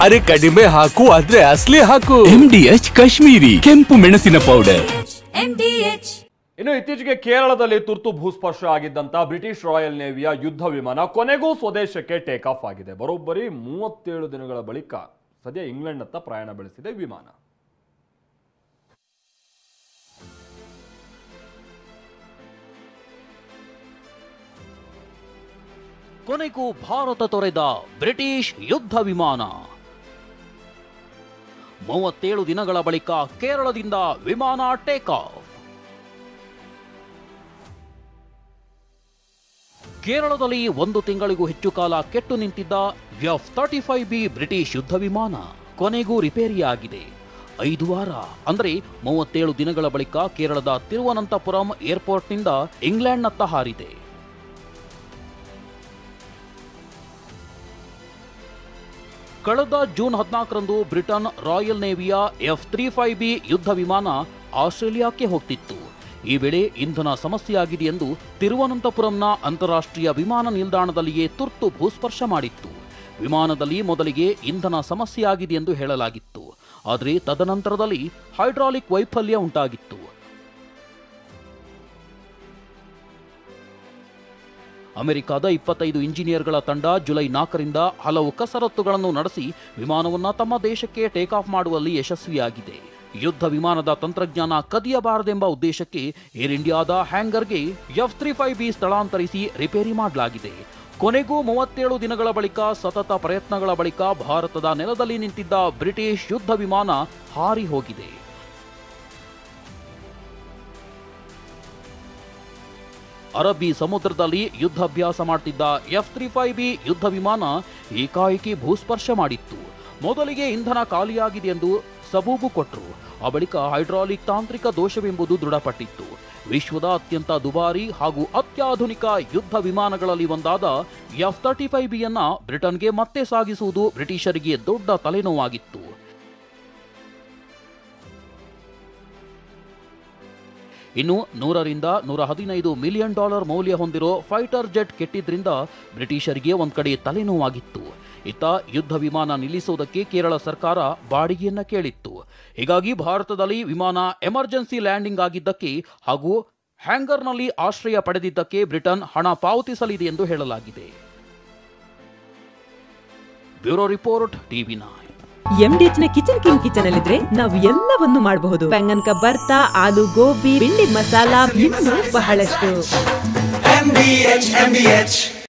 ಅರೆ ಕಡಿಮೆ ಹಾಕು ಆದ್ರೆ ಅಸಲಿ ಹಾಕು. MDH ಕಾಶ್ಮೀರಿ ಕೆಂಪು ಮೆಣಸಿನ ಪೌಡರ್. ಇನ್ನು ಇತ್ತೀಚೆಗೆ ಕೇರಳದಲ್ಲಿ ತುರ್ತು ಭೂಸ್ಪರ್ಶ ಆಗಿದ್ದಂತ ಬ್ರಿಟಿಷ್ ರಾಯಲ್ ನೇವಿಯ ಯುದ್ಧ ವಿಮಾನ ಕೊನೆಗೂ ಸ್ವದೇಶಕ್ಕೆ ಟೇಕ್ ಆಫ್ ಆಗಿದೆ. ಬರೋಬ್ಬರಿ 37 ದಿನಗಳ ಬಳಿಕ ಸದ್ಯ ಇಂಗ್ಲೆಂಡ್ನತ್ತ ಪ್ರಯಾಣ ಬೆಳೆಸಿದೆ ವಿಮಾನ. ಕೊನೆಗೂ ಭಾರತ ತೊರೆದ ಬ್ರಿಟಿಷ್ ಯುದ್ಧ ವಿಮಾನ. 37 ದಿನಗಳ ಬಳಿಕ ಕೇರಳದಿಂದ ವಿಮಾನ ಟೇಕ್ ಆಫ್. ಕೇರಳದಲ್ಲಿ 1 ತಿಂಗಳಿಗೂ ಹೆಚ್ಚು ಕಾಲ ಕೆಟ್ಟು ನಿಂತಿದ್ದ F-35B ಬ್ರಿಟಿಷ್ ಯುದ್ಧ ವಿಮಾನ ಕೊನೆಗೂ ರಿಪೇರಿಯಾಗಿದೆ. 5 ವಾರ ಅಂದರೆ 37 ದಿನಗಳ ಬಳಿಕ ಕೇರಳದ ತಿರುವನಂತಪುರಂ ಏರ್ಪೋರ್ಟ್ನಿಂದ ಇಂಗ್ಲೆಂಡ್ನತ್ತ ಹಾರಿದೆ. ಕಳೆದ ಜೂನ್ 14ರಂದು ಬ್ರಿಟನ್ ರಾಯಲ್ ನೇವಿಯ F-35B ಯುದ್ಧ ವಿಮಾನ ಆಸ್ಟ್ರೇಲಿಯಾಕ್ಕೆ ಹೋಗ್ತಿತ್ತು. ಈ ವೇಳೆ ಇಂಧನ ಸಮಸ್ಯೆಯಾಗಿದೆ ಎಂದು ತಿರುವನಂತಪುರಂನ ಅಂತಾರಾಷ್ಟ್ರೀಯ ವಿಮಾನ ನಿಲ್ದಾಣದಲ್ಲಿಯೇ ತುರ್ತು ಭೂಸ್ಪರ್ಶ ಮಾಡಿತ್ತು. ವಿಮಾನದಲ್ಲಿ ಮೊದಲಿಗೆ ಇಂಧನ ಸಮಸ್ಯೆಯಾಗಿದೆ ಎಂದು ಹೇಳಲಾಗಿತ್ತು. ಆದರೆ ತದನಂತರದಲ್ಲಿ ಹೈಡ್ರಾಲಿಕ್ ವೈಫಲ್ಯ ಉಂಟಾಗಿತ್ತು. ಅಮೆರಿಕದ 25 ಇಂಜಿನಿಯರ್ಗಳ ತಂಡ ಜುಲೈ 4ರಿಂದ ಹಲವು ಕಸರತ್ತುಗಳನ್ನು ನಡೆಸಿ ವಿಮಾನವನ್ನು ತಮ್ಮ ದೇಶಕ್ಕೆ ಟೇಕ್ ಆಫ್ ಮಾಡುವಲ್ಲಿ ಯಶಸ್ವಿಯಾಗಿದೆ. ಯುದ್ಧ ವಿಮಾನದ ತಂತ್ರಜ್ಞಾನ ಕದಿಯಬಾರದೆಂಬ ಉದ್ದೇಶಕ್ಕೆ ಏರ್ ಇಂಡಿಯಾದ ಹ್ಯಾಂಗರ್ಗೆ F-35B ಸ್ಥಳಾಂತರಿಸಿ ರಿಪೇರಿ ಮಾಡಲಾಗಿದೆ. ಕೊನೆಗೂ 37 ದಿನಗಳ ಬಳಿಕ ಸತತ ಪ್ರಯತ್ನಗಳ ಬಳಿಕ ಭಾರತದ ನೆಲದಲ್ಲಿ ನಿಂತಿದ್ದ ಬ್ರಿಟಿಷ್ ಯುದ್ಧ ವಿಮಾನ ಹಾರಿ ಹೋಗಿದೆ. ಅರಬ್ಬಿ ಸಮುದ್ರದಲ್ಲಿ ಯುದ್ಧಾಭ್ಯಾಸ ಮಾಡುತ್ತಿದ್ದ F-35B ಯುದ್ಧ ವಿಮಾನ ಏಕಾಏಕಿ ಭೂಸ್ಪರ್ಶ ಮಾಡಿತ್ತು. ಮೊದಲಿಗೆ ಇಂಧನ ಖಾಲಿಯಾಗಿದೆ ಎಂದು ಸಬೂಬು ಕೊಟ್ಟರು. ಆ ಬಳಿಕ ಹೈಡ್ರಾಲಿಕ್ ತಾಂತ್ರಿಕ ದೋಷವೆಂಬುದು ದೃಢಪಟ್ಟಿತ್ತು. ವಿಶ್ವದ ಅತ್ಯಂತ ದುಬಾರಿ ಹಾಗೂ ಅತ್ಯಾಧುನಿಕ ಯುದ್ಧ ವಿಮಾನಗಳಲ್ಲಿ ಒಂದಾದ F-35Bಯನ್ನ ಬ್ರಿಟನ್ಗೆ ಮತ್ತೆ ಸಾಗಿಸುವುದು ಬ್ರಿಟಿಷರಿಗೆ ದೊಡ್ಡ ತಲೆನೋವಾಗಿತ್ತು. ಇನ್ನು $100 ರಿಂದ $115 ಮಿಲಿಯನ್ ಮೌಲ್ಯ ಹೊಂದಿರೋ ಫೈಟರ್ ಜೆಟ್ ಕೆಟ್ಟಿದ್ರಿಂದ ಬ್ರಿಟಿಷರಿಗೆ ಒಂದ್ ಕಡೆ ತಲೆನೋವಾಗಿತ್ತು. ಇತ್ತ ಯುದ್ಧ ವಿಮಾನ ನಿಲ್ಲಿಸುವುದಕ್ಕೆ ಕೇರಳ ಸರ್ಕಾರ ಬಾಡಿಗೆಯನ್ನ ಕೇಳಿತ್ತು. ಹೀಗಾಗಿ ಭಾರತದಲ್ಲಿ ವಿಮಾನ ಎಮರ್ಜೆನ್ಸಿ ಲ್ಯಾಂಡಿಂಗ್ ಆಗಿದ್ದಕ್ಕೆ ಹಾಗೂ ಹ್ಯಾಂಗರ್ನಲ್ಲಿ ಆಶ್ರಯ ಪಡೆದಿದ್ದಕ್ಕೆ ಬ್ರಿಟನ್ ಹಣ ಪಾವತಿಸಲಿದೆ ಎಂದು ಹೇಳಲಾಗಿದೆ. Bureau report TV9. MDH ನ ಕಿಚನ್ ಅಲ್ಲಿದ್ರೆ ನಾವು ಎಲ್ಲವನ್ನು ಮಾಡಬಹುದು. ಬೆಂಗನ್ ಕಾ ಬರ್ತಾ, ಆಲೂ ಗೋಬಿ, ಭಿಂಡಿ ಮಸಾಲಾ, ಇನ್ನೂ ಬಹಳಷ್ಟು.